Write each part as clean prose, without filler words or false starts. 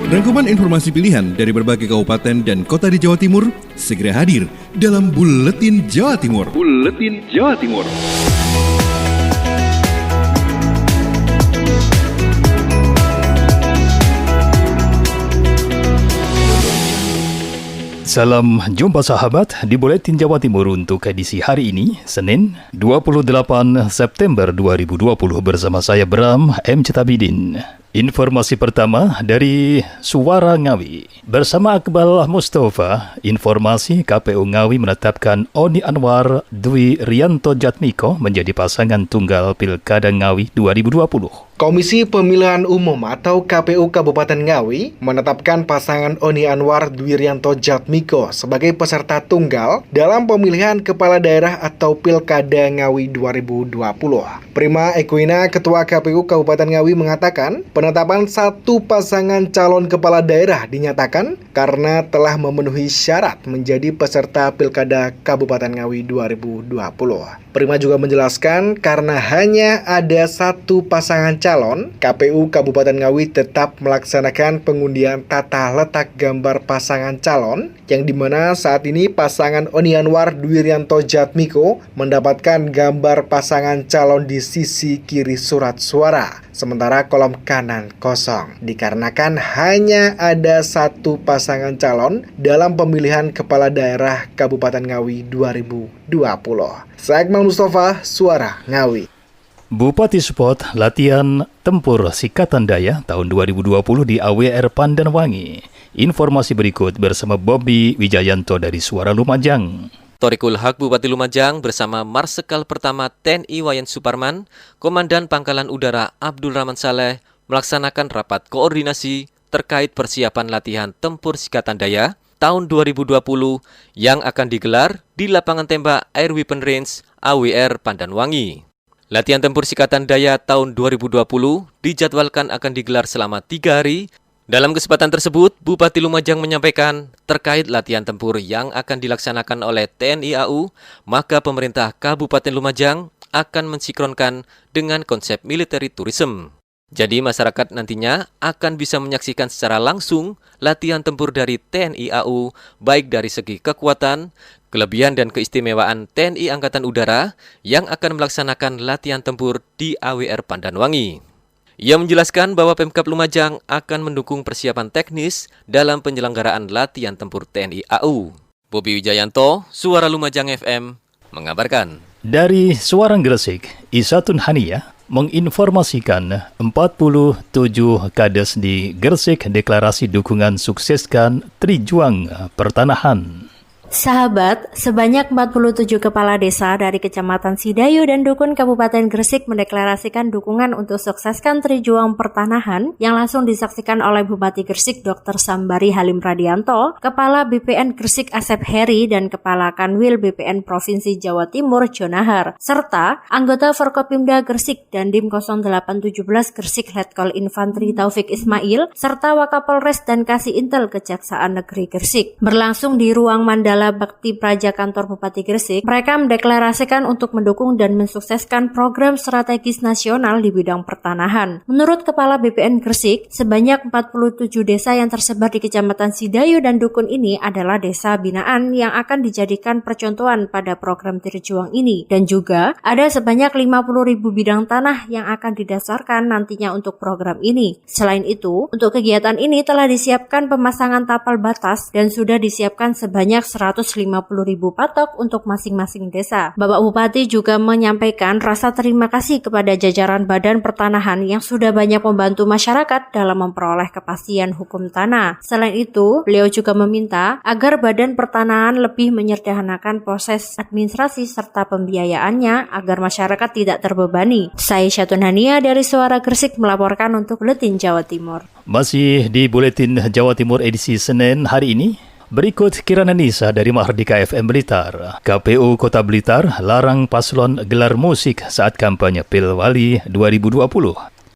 Rangkuman informasi pilihan dari berbagai kabupaten dan kota di Jawa Timur segera hadir dalam Buletin Jawa Timur. Buletin Jawa Timur. Salam jumpa sahabat di Buletin Jawa Timur untuk edisi hari ini, Senin 28 September 2020 bersama saya Bram M. Cetabidin. Informasi pertama dari Suara Ngawi. Bersama Akbal Mustafa, informasi KPU Ngawi menetapkan Oni Anwar Dwi Rianto Jatmiko menjadi pasangan tunggal Pilkada Ngawi 2020. Komisi Pemilihan Umum atau KPU Kabupaten Ngawi menetapkan pasangan Oni Anwar Dwi Rianto Jatmiko sebagai peserta tunggal dalam pemilihan kepala daerah atau Pilkada Ngawi 2020. Prima Equina, Ketua KPU Kabupaten Ngawi mengatakan, penetapan satu pasangan calon kepala daerah dinyatakan karena telah memenuhi syarat menjadi peserta Pilkada Kabupaten Ngawi 2020. Prima juga menjelaskan karena hanya ada satu pasangan calon, KPU Kabupaten Ngawi tetap melaksanakan pengundian tata letak gambar pasangan calon, yang dimana saat ini pasangan Oni Anwar Dwi Rianto Jatmiko mendapatkan gambar pasangan calon di sisi kiri surat suara, sementara kolom kanan kosong, dikarenakan hanya ada satu pasangan calon dalam pemilihan kepala daerah Kabupaten Ngawi 2020. Saya Akmal Mustafa, Suara Ngawi. Bupati Spot latihan tempur Sikatan Daya tahun 2020 di AWR Pandanwangi. Informasi berikut bersama Bobby Wijayanto dari Suara Lumajang. Thoriqul Haq Bupati Lumajang bersama Marsekal Pertama TNI Wayan Suparman, Komandan Pangkalan Udara Abdul Rahman Saleh melaksanakan rapat koordinasi terkait persiapan latihan tempur Sikatan Daya tahun 2020 yang akan digelar di Lapangan Tembak Air Weapon Range AWR Pandanwangi. Latihan tempur Sikatan Daya tahun 2020 dijadwalkan akan digelar selama 3 hari. Dalam kesempatan tersebut, Bupati Lumajang menyampaikan terkait latihan tempur yang akan dilaksanakan oleh TNI AU, maka pemerintah Kabupaten Lumajang akan mensinkronkan dengan konsep military tourism. Jadi masyarakat nantinya akan bisa menyaksikan secara langsung latihan tempur dari TNI AU, baik dari segi kekuatan, kelebihan dan keistimewaan TNI Angkatan Udara yang akan melaksanakan latihan tempur di AWR Pandanwangi. Ia menjelaskan bahwa Pemkab Lumajang akan mendukung persiapan teknis dalam penyelenggaraan latihan tempur TNI AU. Bobby Wijayanto, Suara Lumajang FM, mengabarkan. Dari Suara Gresik, Isatun Hania menginformasikan 47 kades di Gresik deklarasi dukungan sukseskan Trijuang Pertanahan. Sahabat, sebanyak 47 kepala desa dari Kecamatan Sidayu dan Dukun Kabupaten Gresik mendeklarasikan dukungan untuk sukseskan Trijuang Pertanahan yang langsung disaksikan oleh Bupati Gresik Dr. Sambari Halim Radianto, Kepala BPN Gresik Asep Heri, dan Kepala Kanwil BPN Provinsi Jawa Timur Jonahar, serta anggota Forkopimda Gresik dan Dim 0817 Gresik Letkol Infantri Taufik Ismail, serta Wakapolres dan Kasih Intel Kejaksaan Negeri Gresik. Berlangsung di ruang Mandala Bakti Praja Kantor Bupati Gresik, mereka mendeklarasikan untuk mendukung dan mensukseskan program strategis nasional di bidang pertanahan. Menurut Kepala BPN Gresik, sebanyak 47 desa yang tersebar di Kecamatan Sidayu dan Dukun ini adalah desa binaan yang akan dijadikan percontohan pada program Trijuang ini, dan juga ada sebanyak 50.000 bidang tanah yang akan didasarkan nantinya untuk program ini. Selain itu, untuk kegiatan ini telah disiapkan pemasangan tapal batas dan sudah disiapkan sebanyak 150.000 patok untuk masing-masing desa. Bapak Bupati juga menyampaikan rasa terima kasih kepada jajaran Badan Pertanahan yang sudah banyak membantu masyarakat dalam memperoleh kepastian hukum tanah. Selain itu, beliau juga meminta agar Badan Pertanahan lebih menyederhanakan proses administrasi serta pembiayaannya agar masyarakat tidak terbebani. Saya Syatun Hania dari Suara Gresik melaporkan untuk Buletin Jawa Timur. Masih di Buletin Jawa Timur edisi Senin hari ini, berikut Kirana Nisa dari Mahardika FM Blitar. KPU Kota Blitar larang paslon gelar musik saat kampanye Pilwali 2020.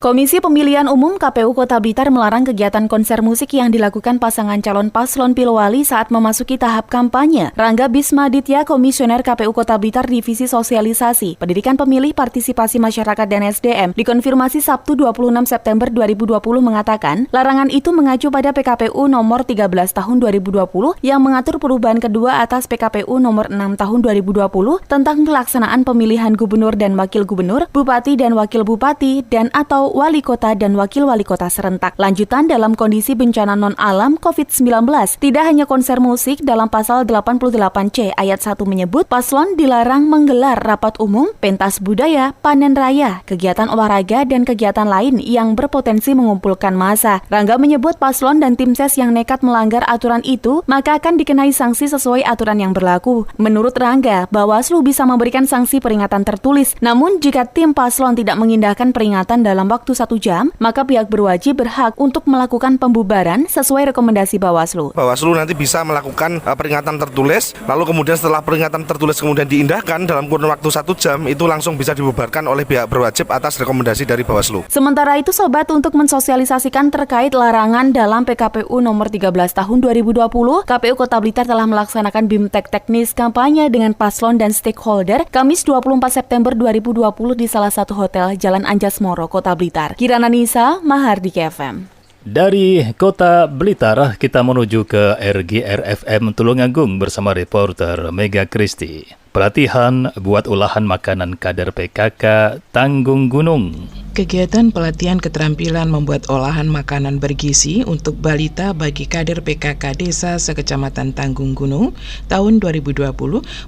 Komisi Pemilihan Umum KPU Kota Blitar melarang kegiatan konser musik yang dilakukan pasangan calon paslon Pilwali saat memasuki tahap kampanye. Rangga Bismaditya, Komisioner KPU Kota Blitar Divisi Sosialisasi, Pendidikan Pemilih, Partisipasi Masyarakat dan SDM, dikonfirmasi Sabtu 26 September 2020 mengatakan, larangan itu mengacu pada PKPU nomor 13 tahun 2020 yang mengatur perubahan kedua atas PKPU nomor 6 tahun 2020 tentang pelaksanaan pemilihan gubernur dan wakil gubernur, bupati dan wakil bupati, dan atau wali kota dan wakil wali kota serentak. Lanjutan dalam kondisi bencana non-alam COVID-19, tidak hanya konser musik, dalam pasal 88C ayat 1 menyebut paslon dilarang menggelar rapat umum, pentas budaya, panen raya, kegiatan olahraga, dan kegiatan lain yang berpotensi mengumpulkan massa. Rangga menyebut paslon dan tim ses yang nekat melanggar aturan itu, maka akan dikenai sanksi sesuai aturan yang berlaku. Menurut Rangga, Bawaslu bisa memberikan sanksi peringatan tertulis, namun jika tim paslon tidak mengindahkan peringatan dalam waktu 1 jam, maka pihak berwajib berhak untuk melakukan pembubaran sesuai rekomendasi Bawaslu. Bawaslu nanti bisa melakukan peringatan tertulis, lalu kemudian setelah peringatan tertulis kemudian diindahkan dalam kurun waktu 1 jam, itu langsung bisa dibubarkan oleh pihak berwajib atas rekomendasi dari Bawaslu. Sementara itu, Sobat, untuk mensosialisasikan terkait larangan dalam PKPU nomor 13 tahun 2020, KPU Kota Blitar telah melaksanakan bimtek teknis kampanye dengan paslon dan stakeholder Kamis 24 September 2020 di salah satu hotel Jalan Anjasmoro, Kota Blitar. Kirana Nisa, Mahardika FM. Dari Kota Blitar, kita menuju ke RGR-FM Tulungagung bersama reporter Mega Kristi. Pelatihan buat olahan makanan kader PKK Tanggung Gunung. Kegiatan pelatihan keterampilan membuat olahan makanan bergizi untuk balita bagi kader PKK Desa sekecamatan Tanggung Gunung tahun 2020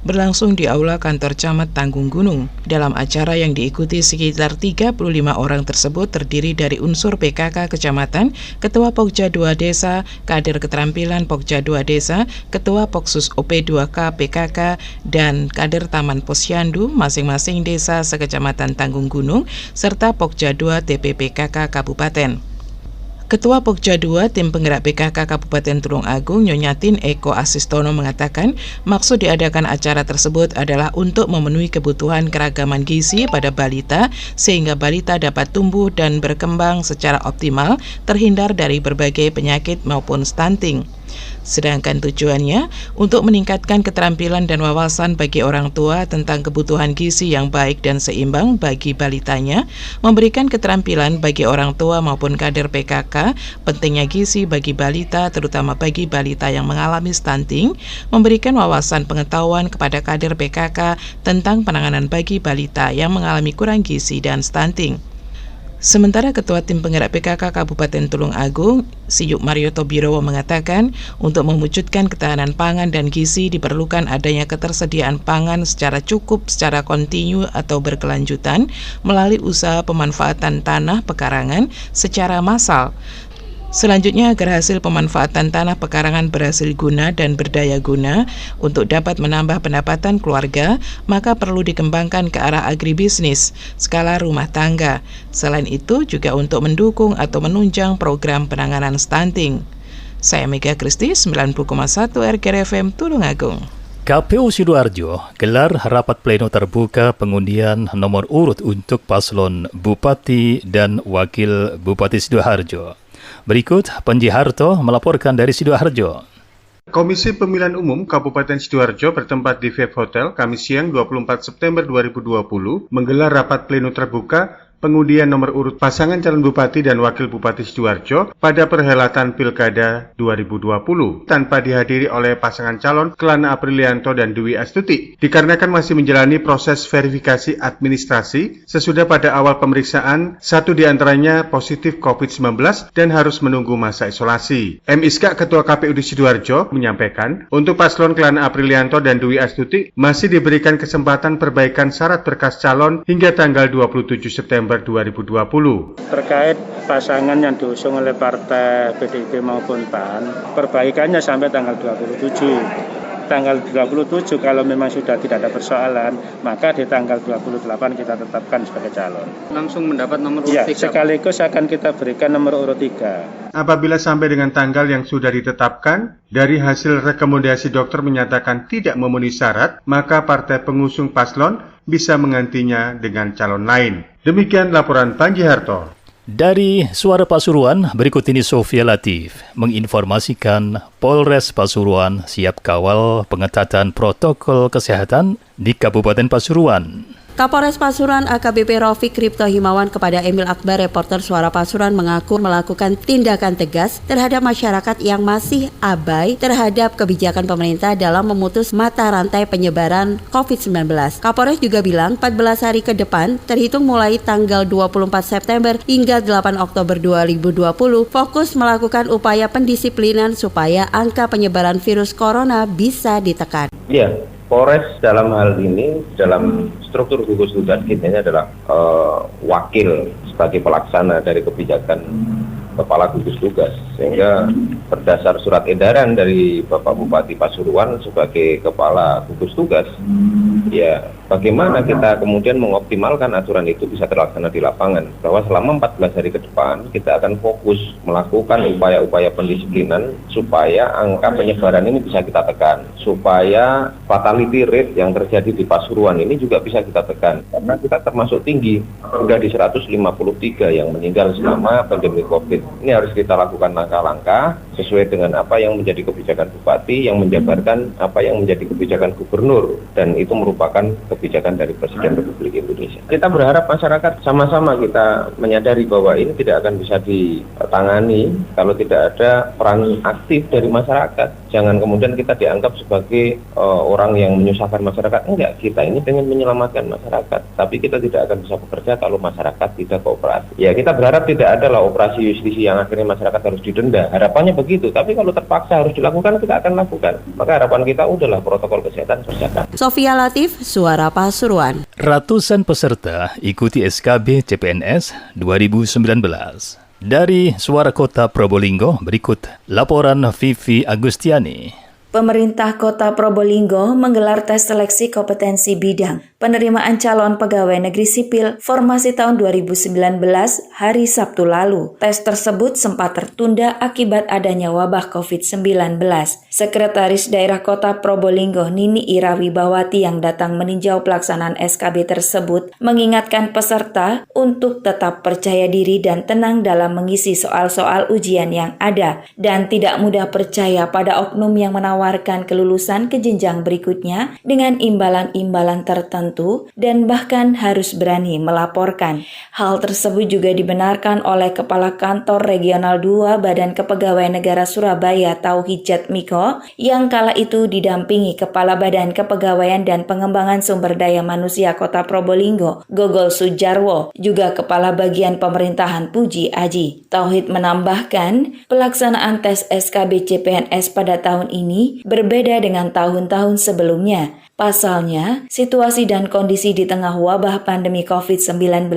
berlangsung di Aula Kantor Camat Tanggung Gunung. Dalam acara yang diikuti sekitar 35 orang tersebut terdiri dari unsur PKK Kecamatan, Ketua Pokja 2 Desa, Kader Keterampilan Pokja 2 Desa, Ketua Poksus OP2K PKK, dan Kader Taman Posyandu masing-masing desa sekecamatan Tanggung Gunung, serta Pokja 2 TPPKK Kabupaten. Ketua Pokja 2 Tim Penggerak PKK Kabupaten Tulung Agung, Nyonyatin Eko Asistono mengatakan, maksud diadakan acara tersebut adalah untuk memenuhi kebutuhan keragaman gizi pada balita sehingga balita dapat tumbuh dan berkembang secara optimal, terhindar dari berbagai penyakit maupun stunting. Sedangkan tujuannya untuk meningkatkan keterampilan dan wawasan bagi orang tua tentang kebutuhan gizi yang baik dan seimbang bagi balitanya, memberikan keterampilan bagi orang tua maupun kader PKK, pentingnya gizi bagi balita terutama bagi balita yang mengalami stunting, memberikan wawasan pengetahuan kepada kader PKK tentang penanganan bagi balita yang mengalami kurang gizi dan stunting. Sementara Ketua Tim Penggerak PKK Kabupaten Tulung Agung, Siyuk Marioto Birowo mengatakan, untuk mewujudkan ketahanan pangan dan gizi diperlukan adanya ketersediaan pangan secara cukup, secara kontinu atau berkelanjutan melalui usaha pemanfaatan tanah pekarangan secara massal. Selanjutnya, agar hasil pemanfaatan tanah pekarangan berhasil guna dan berdaya guna untuk dapat menambah pendapatan keluarga, maka perlu dikembangkan ke arah agribisnis, skala rumah tangga. Selain itu, juga untuk mendukung atau menunjang program penanganan stunting. Saya Mega Kristi, 90,1 RGR FM Tulungagung. KPU Sidoarjo gelar rapat pleno terbuka pengundian nomor urut untuk paslon Bupati dan Wakil Bupati Sidoarjo. Berikut Panji Harto melaporkan dari Sidoarjo. Komisi Pemilihan Umum Kabupaten Sidoarjo bertempat di VIP Hotel Kamis siang 24 September 2020 menggelar rapat pleno terbuka pengundian nomor urut pasangan calon Bupati dan Wakil Bupati Sidoarjo pada perhelatan Pilkada 2020 tanpa dihadiri oleh pasangan calon Kelana Aprilianto dan Dwi Astuti dikarenakan masih menjalani proses verifikasi administrasi sesudah pada awal pemeriksaan satu diantaranya positif COVID-19 dan harus menunggu masa isolasi. M. Iska, Ketua KPU di Sidoarjo, menyampaikan untuk paslon Kelana Aprilianto dan Dwi Astuti masih diberikan kesempatan perbaikan syarat berkas calon hingga tanggal 27 September 2020. Terkait pasangan yang diusung oleh partai PDIP maupun PAN, perbaikannya sampai tanggal 27. Tanggal 27 kalau memang sudah tidak ada persoalan, maka di tanggal 28 kita tetapkan sebagai calon. Langsung mendapat nomor urut 3. Sekaligus akan kita berikan nomor urut 3. Apabila sampai dengan tanggal yang sudah ditetapkan, dari hasil rekomendasi dokter menyatakan tidak memenuhi syarat, maka partai pengusung paslon bisa menggantinya dengan calon lain. Demikian laporan Panji Harto. Dari Suara Pasuruan, berikut ini Sofia Latif menginformasikan Polres Pasuruan siap kawal pengetatan protokol kesehatan di Kabupaten Pasuruan. Kapolres Pasuruan AKBP Rafiq Kripto Himawan kepada Emil Akbar, reporter Suara Pasuruan, mengaku melakukan tindakan tegas terhadap masyarakat yang masih abai terhadap kebijakan pemerintah dalam memutus mata rantai penyebaran COVID-19. Kapolres juga bilang 14 hari ke depan, terhitung mulai tanggal 24 September hingga 8 Oktober 2020, fokus melakukan upaya pendisiplinan supaya angka penyebaran virus corona bisa ditekan. Iya. Polres dalam hal ini, dalam struktur gugus tugas kita ini adalah wakil sebagai pelaksana dari kebijakan Kepala Gugus Tugas, sehingga berdasar surat edaran dari Bapak Bupati Pasuruan sebagai Kepala Gugus Tugas, ya bagaimana kita kemudian mengoptimalkan aturan itu bisa terlaksana di lapangan, bahwa selama 14 hari ke depan kita akan fokus melakukan upaya-upaya pendisiplinan supaya angka penyebaran ini bisa kita tekan, supaya fatality rate yang terjadi di Pasuruan ini juga bisa kita tekan, karena kita termasuk tinggi, sudah di 153 yang meninggal selama pandemi COVID. Ini harus kita lakukan langkah-langkah sesuai dengan apa yang menjadi kebijakan Bupati, yang menjabarkan apa yang menjadi kebijakan Gubernur, dan itu merupakan kebijakan dari Presiden Republik Indonesia. Kita berharap masyarakat sama-sama kita menyadari bahwa ini tidak akan bisa ditangani kalau tidak ada peran aktif dari masyarakat. Jangan kemudian kita dianggap sebagai orang yang menyusahkan masyarakat. Enggak, kita ini ingin menyelamatkan masyarakat, tapi kita tidak akan bisa bekerja kalau masyarakat tidak kooperatif. Ya, kita berharap tidak ada lah operasi justisi yang akhirnya masyarakat harus didenda. Harapannya begitu, tapi kalau terpaksa harus dilakukan, kita akan lakukan. Maka harapan kita udahlah protokol kesehatan kerjakan. Sofia Latif, Suara Pasuruan. Ratusan peserta ikuti SKB CPNS 2019. Dari Suara Kota Probolinggo, berikut laporan Vivi Agustiani. Pemerintah Kota Probolinggo menggelar tes seleksi kompetensi bidang penerimaan calon pegawai negeri sipil formasi tahun 2019 hari Sabtu lalu. Tes tersebut sempat tertunda akibat adanya wabah COVID-19. Sekretaris Daerah Kota Probolinggo Nini Irawibawati yang datang meninjau pelaksanaan SKB tersebut mengingatkan peserta untuk tetap percaya diri dan tenang dalam mengisi soal-soal ujian yang ada dan tidak mudah percaya pada oknum yang menawarkan kelulusan ke jenjang berikutnya dengan imbalan-imbalan tertentu dan bahkan harus berani melaporkan. Hal tersebut juga dibenarkan oleh Kepala Kantor Regional 2 Badan Kepegawaian Negara Surabaya Tauhid Jatmiko yang kala itu didampingi Kepala Badan Kepegawaian dan Pengembangan Sumber Daya Manusia Kota Probolinggo Gogol Sujarwo, juga Kepala Bagian Pemerintahan Puji Aji. Tauhid menambahkan, pelaksanaan tes SKB CPNS pada tahun ini berbeda dengan tahun-tahun sebelumnya. Pasalnya, situasi dan kondisi di tengah wabah pandemi COVID-19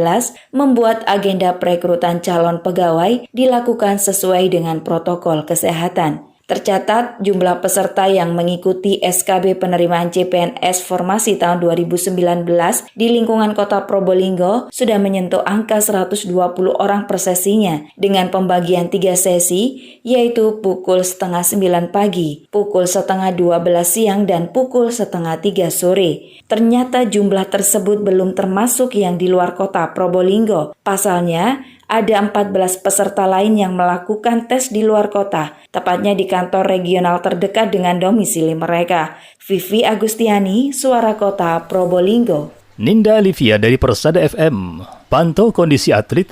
membuat agenda perekrutan calon pegawai dilakukan sesuai dengan protokol kesehatan. Tercatat jumlah peserta yang mengikuti SKB penerimaan CPNS formasi tahun 2019 di lingkungan Kota Probolinggo sudah menyentuh angka 120 orang per sesinya dengan pembagian 3 sesi, yaitu pukul 8:30 pagi, pukul 11:30 siang, dan pukul 2:30 sore. Ternyata jumlah tersebut belum termasuk yang di luar Kota Probolinggo. Pasalnya, ada 14 peserta lain yang melakukan tes di luar kota, tepatnya di kantor regional terdekat dengan domisili mereka. Vivi Agustiani, Suara Kota Probolinggo. Ninda Olivia dari Persada FM. Pantau kondisi atlet,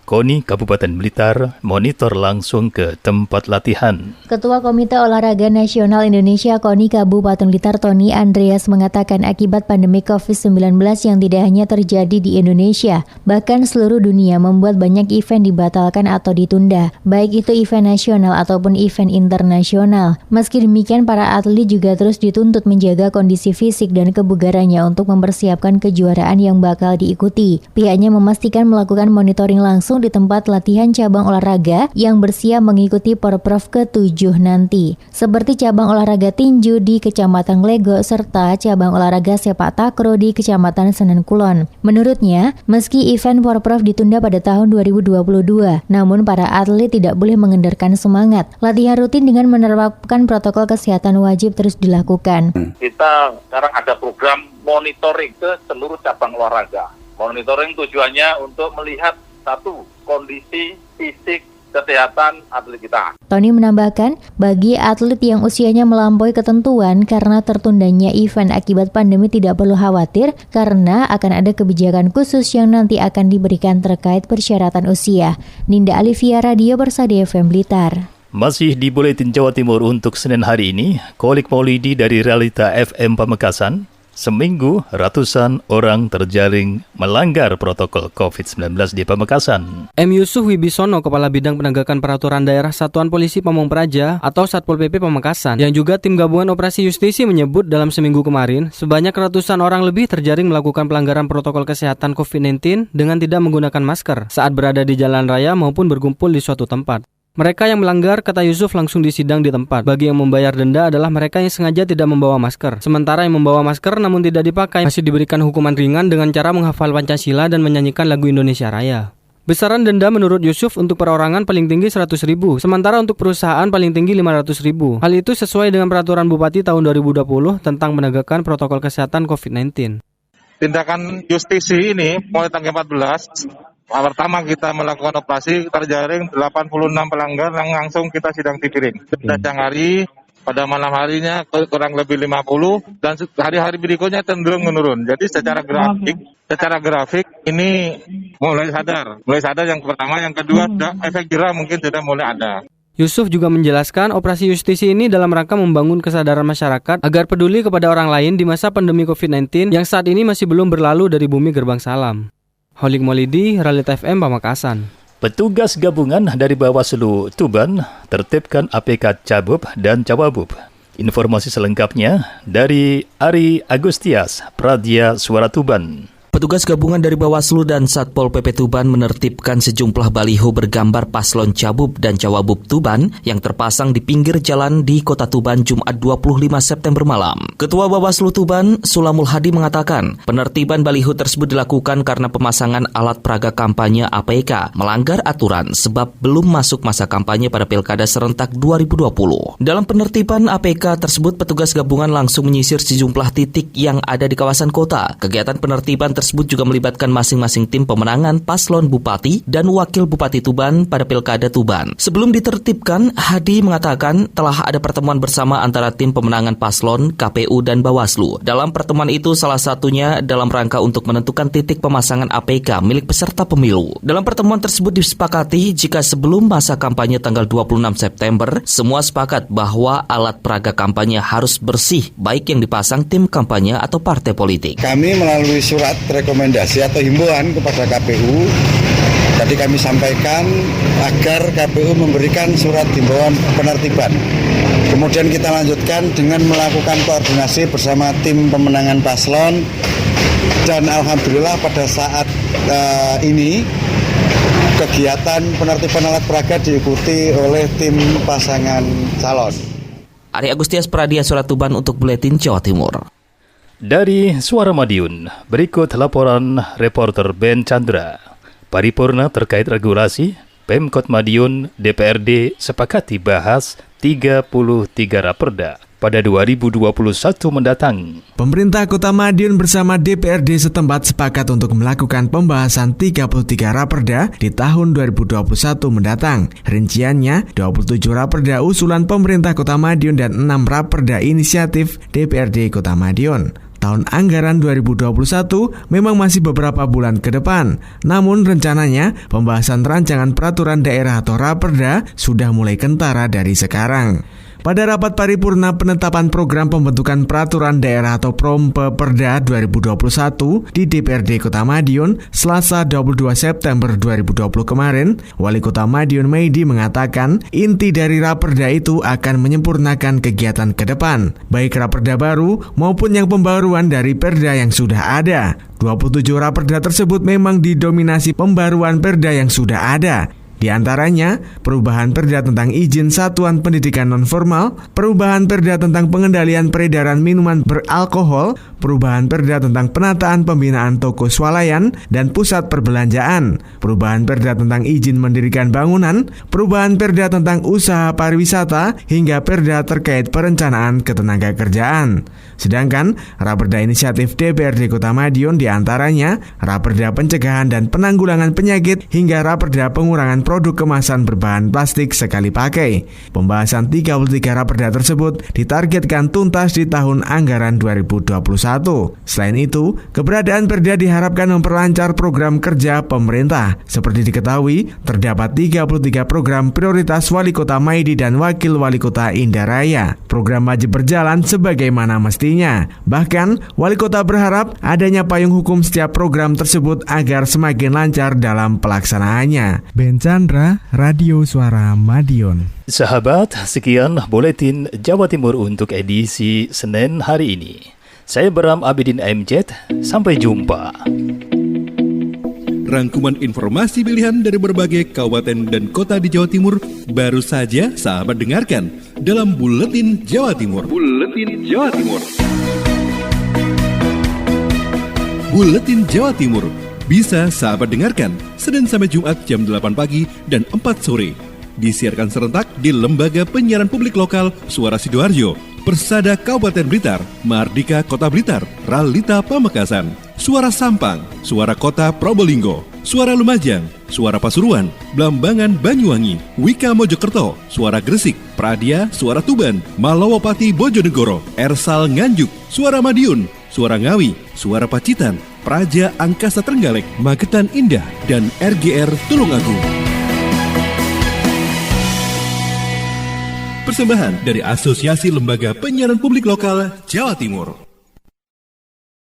KONI Kabupaten Blitar monitor langsung ke tempat latihan. Ketua Komite Olahraga Nasional Indonesia KONI Kabupaten Blitar Tony Andreas mengatakan akibat pandemi COVID-19 yang tidak hanya terjadi di Indonesia, bahkan seluruh dunia membuat banyak event dibatalkan atau ditunda, baik itu event nasional ataupun event internasional. Meski demikian, para atlet juga terus dituntut menjaga kondisi fisik dan kebugarannya untuk mempersiapkan kejuaraan yang bakal diikuti. Pihaknya memastikan melakukan monitoring langsung di tempat latihan cabang olahraga yang bersiap mengikuti Porprov ke-7 nanti, seperti cabang olahraga tinju di Kecamatan Glego serta cabang olahraga sepak takraw di Kecamatan Senen Kulon. Menurutnya, meski event Porprov ditunda pada tahun 2022, namun para atlet tidak boleh mengendarkan semangat. Latihan rutin dengan menerapkan protokol kesehatan wajib terus dilakukan. Kita sekarang ada program monitoring ke seluruh cabang olahraga. Monitoring tujuannya untuk melihat satu, kondisi fisik kesehatan atlet kita. Tony menambahkan, bagi atlet yang usianya melampaui ketentuan karena tertundanya event akibat pandemi tidak perlu khawatir karena akan ada kebijakan khusus yang nanti akan diberikan terkait persyaratan usia. Ninda Alivia, Radio Bersadi FM Blitar. Masih di Buletin Jawa Timur untuk Senin hari ini, Kolik Maulidi dari Realita FM Pamekasan. Seminggu, ratusan orang terjaring melanggar protokol COVID-19 di Pamekasan. M. Yusuf Wibisono, Kepala Bidang Penegakan Peraturan Daerah Satuan Polisi Pamong Praja atau Satpol PP Pamekasan, yang juga tim gabungan operasi justisi menyebut dalam seminggu kemarin, sebanyak ratusan orang lebih terjaring melakukan pelanggaran protokol kesehatan COVID-19 dengan tidak menggunakan masker saat berada di jalan raya maupun berkumpul di suatu tempat. Mereka yang melanggar, kata Yusuf, langsung disidang di tempat. Bagi yang membayar denda adalah mereka yang sengaja tidak membawa masker. Sementara yang membawa masker namun tidak dipakai masih diberikan hukuman ringan dengan cara menghafal Pancasila dan menyanyikan lagu Indonesia Raya. Besaran denda menurut Yusuf untuk perorangan paling tinggi 100.000, sementara untuk perusahaan paling tinggi 500.000. Hal itu sesuai dengan peraturan Bupati tahun 2020 tentang menegakkan protokol kesehatan COVID-19. Tindakan justisi ini mulai tanggal 14. Pertama kita melakukan operasi, terjaring 86 pelanggar yang langsung kita sidang tipiring. Pada siang hari, pada malam harinya kurang lebih 50 dan hari-hari berikutnya cenderung menurun. Jadi secara grafik ini mulai sadar yang pertama, yang kedua efek jerah mungkin sudah mulai ada. Yusuf juga menjelaskan operasi justisi ini dalam rangka membangun kesadaran masyarakat agar peduli kepada orang lain di masa pandemi COVID-19 yang saat ini masih belum berlalu dari bumi Gerbang Salam. Holik Maulidi, Realita FM Pamekasan. Petugas gabungan dari Bawaslu Tuban tertibkan APK Cabub dan Cawabub. Informasi selengkapnya dari Ari Agustias, Pradya Suara Tuban. Petugas gabungan dari Bawaslu dan Satpol PP Tuban menertibkan sejumlah baliho bergambar paslon Cabub dan Cawabub Tuban yang terpasang di pinggir jalan di Kota Tuban Jumat 25 September malam. Ketua Bawaslu Tuban, Sulamul Hadi, mengatakan penertiban baliho tersebut dilakukan karena pemasangan alat peraga kampanye APK melanggar aturan sebab belum masuk masa kampanye pada Pilkada serentak 2020. Dalam penertiban APK tersebut, petugas gabungan langsung menyisir sejumlah titik yang ada di kawasan kota. Kegiatan penertiban tersebut juga melibatkan masing-masing tim pemenangan paslon Bupati dan Wakil Bupati Tuban pada Pilkada Tuban. Sebelum ditertibkan, Hadi mengatakan telah ada pertemuan bersama antara tim pemenangan paslon, KPU, dan Bawaslu. Dalam pertemuan itu salah satunya dalam rangka untuk menentukan titik pemasangan APK milik peserta pemilu. Dalam pertemuan tersebut disepakati jika sebelum masa kampanye tanggal 26 September, semua sepakat bahwa alat peraga kampanye harus bersih, baik yang dipasang tim kampanye atau partai politik. Kami melalui surat rekomendasi atau himbauan kepada KPU. Jadi kami sampaikan agar KPU memberikan surat himbauan penertiban. Kemudian kita lanjutkan dengan melakukan koordinasi bersama tim pemenangan paslon. Dan alhamdulillah pada saat ini kegiatan penertiban alat peraga diikuti oleh tim pasangan calon. Ari Agustias, Pradya Suara Tuban untuk Buletin Jawa Timur. Dari Suara Madiun, berikut laporan reporter Ben Chandra. Paripurna terkait regulasi, Pemkot Madiun DPRD sepakati bahas 33 raperda pada 2021 mendatang. Pemerintah Kota Madiun bersama DPRD setempat sepakat untuk melakukan pembahasan 33 raperda di tahun 2021 mendatang. Rinciannya, 27 raperda usulan pemerintah Kota Madiun dan 6 raperda inisiatif DPRD Kota Madiun. Tahun anggaran 2021 memang masih beberapa bulan ke depan. Namun rencananya pembahasan rancangan peraturan daerah atau raperda sudah mulai kentara dari sekarang. Pada rapat paripurna penetapan program pembentukan peraturan daerah atau Prompeperda 2021 di DPRD Kota Madiun, Selasa 22 September 2020 kemarin, Wali Kota Madiun Meidi mengatakan inti dari raperda itu akan menyempurnakan kegiatan ke depan, baik raperda baru maupun yang pembaruan dari perda yang sudah ada. 27 raperda tersebut memang didominasi pembaruan perda yang sudah ada. Di antaranya, perubahan Perda tentang izin satuan pendidikan nonformal, perubahan Perda tentang pengendalian peredaran minuman beralkohol, perubahan Perda tentang penataan pembinaan toko swalayan dan pusat perbelanjaan, perubahan Perda tentang izin mendirikan bangunan, perubahan Perda tentang usaha pariwisata, hingga Perda terkait perencanaan ketenaga kerjaan. Sedangkan Raperda inisiatif DPRD Kota Madiun diantaranya Raperda pencegahan dan penanggulangan penyakit hingga Raperda pengurangan produk kemasan berbahan plastik sekali pakai. Pembahasan 33 Raperda tersebut ditargetkan tuntas di tahun anggaran 2021. Selain itu, keberadaan Perda diharapkan memperlancar program kerja pemerintah. Seperti diketahui, terdapat 33 program prioritas Wali Kota Maidi dan Wakil Wali Kota Indaraya. Program wajib berjalan sebagaimana mestinya. Bahkan, Wali Kota berharap adanya payung hukum setiap program tersebut agar semakin lancar dalam pelaksanaannya. Ben Chandra, Radio Suara Madiun. Sahabat, sekian Buletin Jawa Timur untuk edisi Senin hari ini. Saya Bram Abidin MZ, sampai jumpa. Rangkuman informasi pilihan dari berbagai kabupaten dan kota di Jawa Timur baru saja sahabat dengarkan dalam Buletin Jawa Timur. Buletin Jawa Timur. Buletin Jawa Timur bisa sahabat dengarkan Senin sampai Jumat jam 8 pagi dan 4 sore. Disiarkan serentak di Lembaga Penyiaran Publik Lokal Suara Sidoarjo, Persada Kabupaten Blitar, Mardika Kota Blitar, Ralita Pamekasan, Suara Sampang, Suara Kota Probolinggo, Suara Lumajang, Suara Pasuruan, Blambangan Banyuwangi, Wika Mojokerto, Suara Gresik, Pradia, Suara Tuban, Malawapati Bojonegoro, Ersal Nganjuk, Suara Madiun, Suara Ngawi, Suara Pacitan, Praja Angkasa Trenggalek, Magetan Indah, dan RGR Tulungagung. Persembahan dari Asosiasi Lembaga Penyiaran Publik Lokal Jawa Timur.